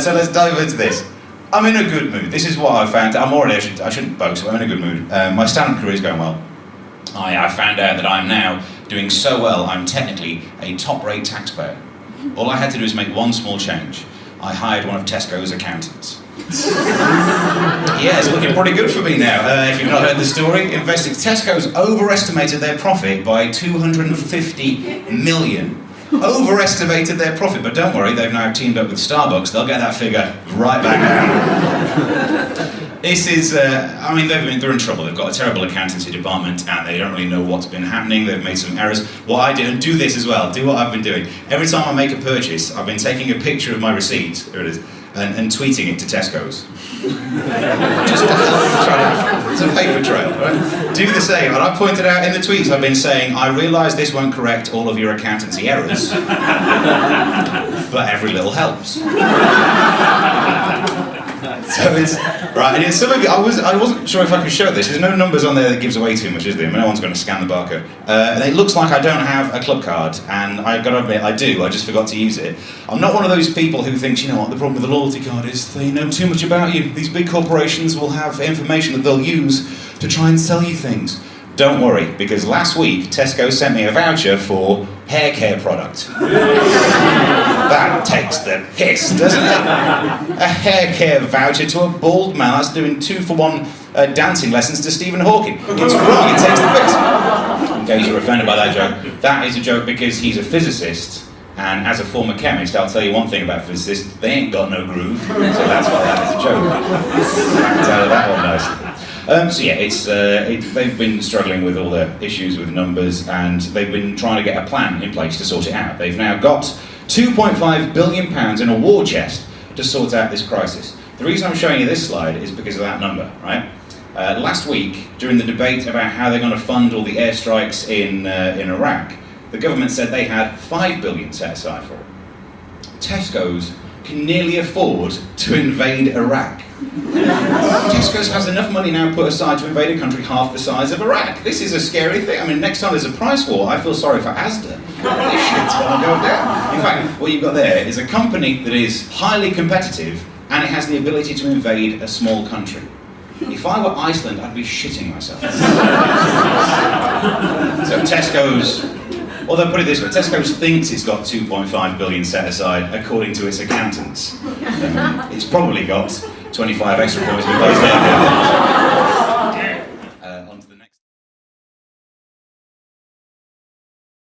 So let's dive into this. I'm in a good mood. This is what I found. I shouldn't boast, but I'm in a good mood. My stand-up career is going well. I found out that I'm now doing so well, I'm technically a top-rate taxpayer. All I had to do is make one small change. I hired one of Tesco's accountants. Yeah, it's looking pretty good for me now. If you've not heard the story, Tesco's overestimated their profit by 250 million. Overestimated their profit, but don't worry, they've now teamed up with Starbucks. They'll get that figure right back down. This is, they're in trouble. They've got a terrible accountancy department and they don't really know what's been happening. They've made some errors. What I do, and do this as well, do what I've been doing. Every time I make a purchase, I've been taking a picture of my receipt, here it is, and tweeting it to Tesco's. Just to help try to, it's a paper trail, right? Do the same. And I pointed out in the tweets, I've been saying, I realise this won't correct all of your accountancy errors, but every little helps. So it's right, and some of you, I wasn't sure if I could show this. There's no numbers on there that gives away too much, is there? No one's going to scan the barcode. And it looks like I don't have a club card, and I've got to admit, I do. I just forgot to use it. I'm not one of those people who thinks, you know what, the problem with the loyalty card is they know too much about you. These big corporations will have information that they'll use to try and sell you things. Don't worry, because last week Tesco sent me a voucher for hair care product. That takes the piss, doesn't it? A hair care voucher to a bald man. That's doing 2-for-1 dancing lessons to Stephen Hawking. It's wrong, it takes the piss. In case you're offended by that joke, that is a joke because he's a physicist, and as a former chemist, I'll tell you one thing about physicists, they ain't got no groove, so that's why that is a joke. I can tell you that one nicely. They've been struggling with all the issues with numbers, and they've been trying to get a plan in place to sort it out. They've now got £2.5 billion in a war chest to sort out this crisis. The reason I'm showing you this slide is because of that number, right? Last week, during the debate about how they're going to fund all the airstrikes in Iraq, the government said they had £5 billion set aside for it. Tesco's can nearly afford to invade Iraq. Tesco's has enough money now put aside to invade a country half the size of Iraq. This is a scary thing. I mean, next time there's a price war, I feel sorry for Asda. This shit's gonna go down. In fact, what you've got there is a company that is highly competitive and it has the ability to invade a small country. If I were Iceland, I'd be shitting myself. So Tesco's, although put it this way, Tesco's thinks it's got 2.5 billion set aside according to its accountants. It's probably got 25 extra points because